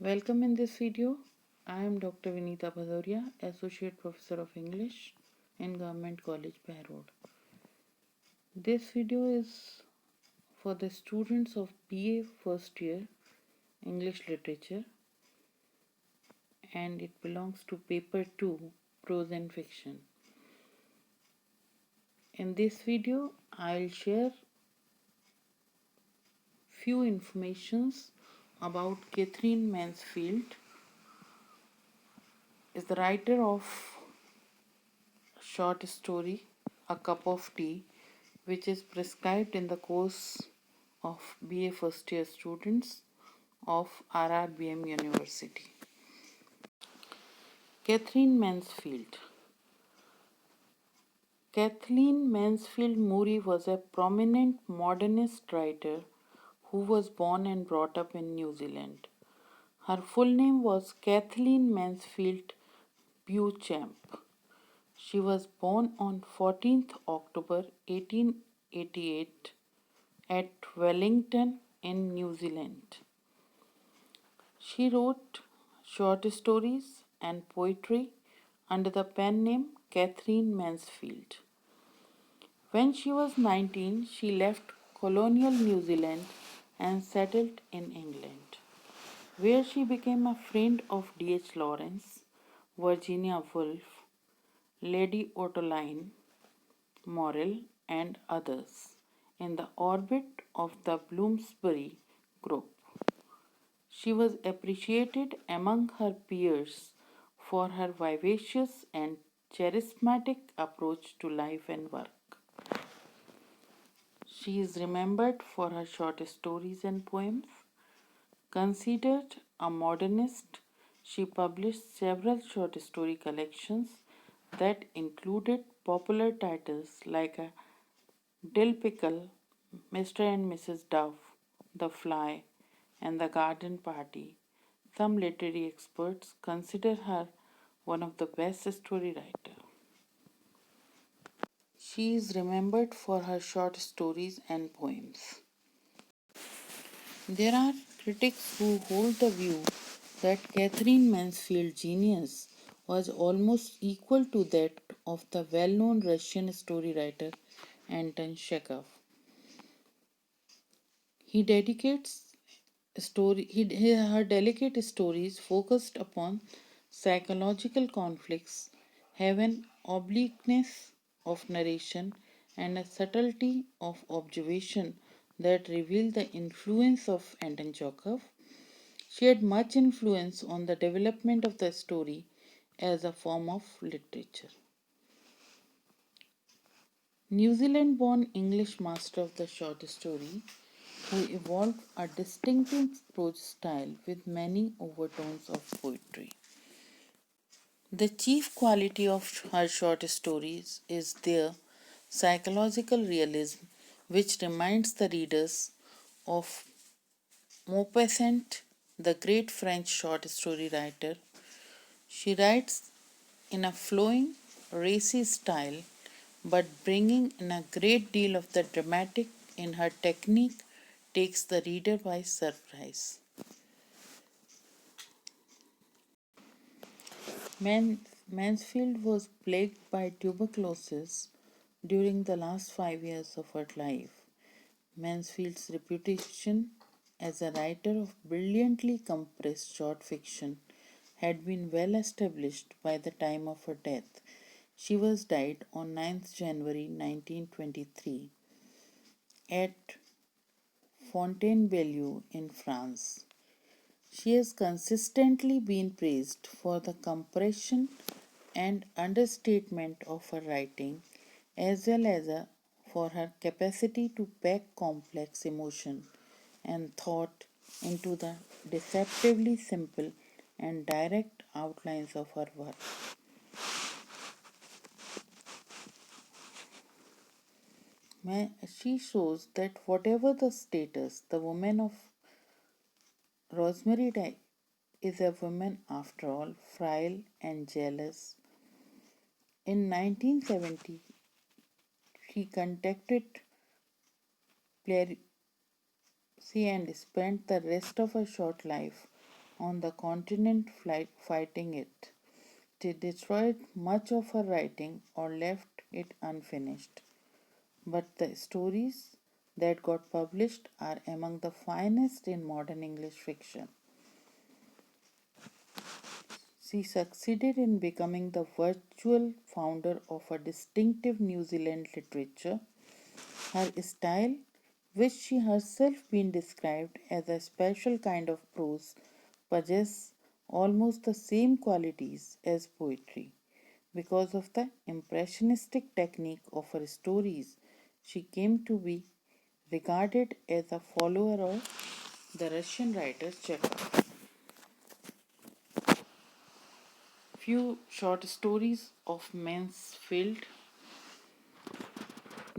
Welcome in this video. I am Dr. Vinita Bhadoria, Associate Professor of English in Government College, Behror. This video is for the students of BA first year English Literature and it belongs to paper 2, Prose and Fiction. In this video, I'll share few informations about Katherine Mansfield, is the writer of short story A Cup of Tea, which is prescribed in the course of BA first year students of RRBM University. Katherine Mansfield. Kathleen Mansfield Murray was a prominent modernist writer who was born and brought up in New Zealand. Her full name was Kathleen Mansfield Beauchamp. She was born on 14th October 1888 at Wellington in New Zealand. She wrote short stories and poetry under the pen name Katherine Mansfield. When she was 19, she left colonial New Zealand and settled in England, where she became a friend of D.H. Lawrence, Virginia Woolf, Lady Ottoline Morrill, and others in the orbit of the Bloomsbury Group. She was appreciated among her peers for her vivacious and charismatic approach to life and work. She is remembered for her short stories and poems. Considered a modernist, she published several short story collections that included popular titles like Dill Pickle, Mr. and Mrs. Dove, The Fly, and The Garden Party. Some literary experts consider her one of the best story writers. She is remembered for her short stories and poems. There are critics who hold the view that Katherine Mansfield's genius was almost equal to that of the well-known Russian story writer Anton Chekhov. Her delicate stories focused upon psychological conflicts have an obliqueness of narration and a subtlety of observation that reveal the influence of Anton Chekhov. She had much influence on the development of the story as a form of literature. New Zealand born English master of the short story who evolved a distinctive prose style with many overtones of poetry. The chief quality of her short stories is their psychological realism, which reminds the readers of Maupassant, the great French short story writer. She writes in a flowing, racy style, but bringing in a great deal of the dramatic in her technique takes the reader by surprise. Mansfield was plagued by tuberculosis during the last 5 years of her life. Mansfield's reputation as a writer of brilliantly compressed short fiction had been well established by the time of her death. She was died on 9th January 1923 at Fontainebleau in France. She has consistently been praised for the compression and understatement of her writing, as well as for her capacity to pack complex emotion and thought into the deceptively simple and direct outlines of her work. She shows that whatever the status, the woman of Rosemary is a woman after all, frail and jealous. In 1970, she contacted pleurisy and spent the rest of her short life on the continent fighting it. They destroyed much of her writing or left it unfinished. But the stories that got published are among the finest in modern English fiction. She succeeded in becoming the virtual founder of a distinctive New Zealand literature. Her style, which she herself been described as a special kind of prose, possesses almost the same qualities as poetry. Because of the impressionistic technique of her stories, she came to be regarded as a follower of the Russian writer Chekhov. Few short stories of Mansfield.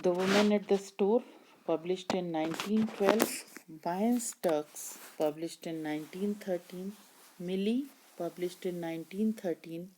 The Woman at the Store, published in 1912. Vine's Turks, published in 1913. Millie, published in 1913.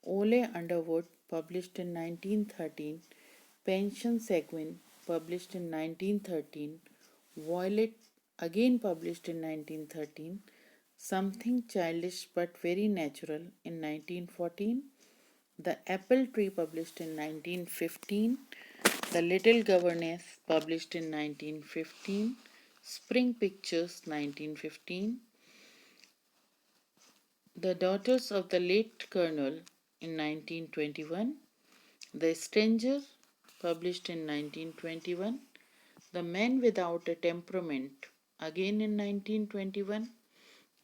Ole Underwood, published in 1913. Pension Seguin, published in 1913. Violet, again published in 1913. Something Childish but Very Natural in 1914. The Apple Tree, published in 1915. The Little Governess, published in 1915. Spring Pictures, 1915. The Daughters of the Late Colonel in 1921. The Stranger, published in 1921. The Man Without a Temperament, again in 1921.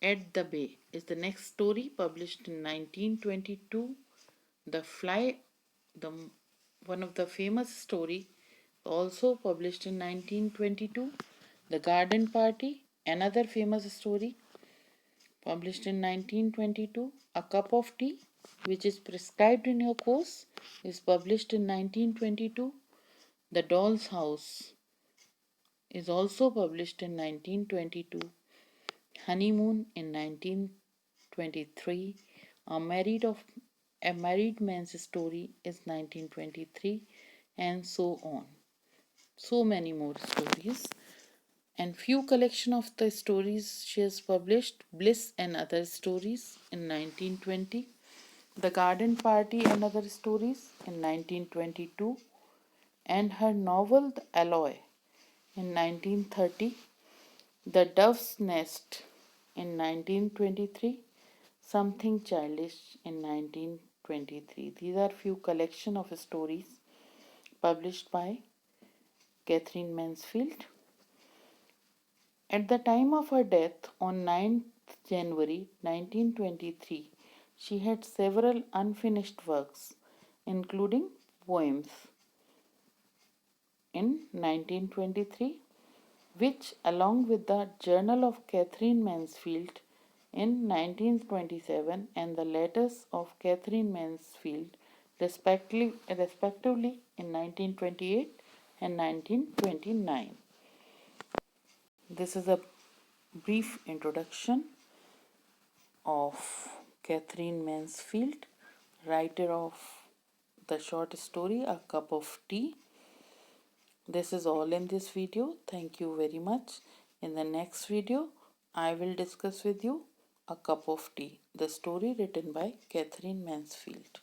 At the Bay is the next story, published in 1922. The Fly, the one of the famous story, also published in 1922. The Garden Party, another famous story, published in 1922. A Cup of Tea, which is prescribed in your course, is published in 1922. The Doll's House is also published in 1922. Honeymoon in 1923. A Married Man's Story is 1923, and so on. So many more stories. And few collection of the stories she has published: Bliss and Other Stories in 1920, The Garden Party and Other Stories in 1922, and her novel The Alloy in 1930, The Dove's Nest in 1923, Something Childish in 1923. These are few collection of stories published by Katherine Mansfield. At the time of her death on 9th January 1923, she had several unfinished works, including poems, in 1923, which, along with the Journal of Katherine Mansfield in 1927 and the Letters of Katherine Mansfield, respectively in 1928 and 1929. This is a brief introduction of Katherine Mansfield, writer of the short story A Cup of Tea. This is all in this video. Thank you very much. In the next video, I will discuss with you A Cup of Tea, the story written by Katherine Mansfield.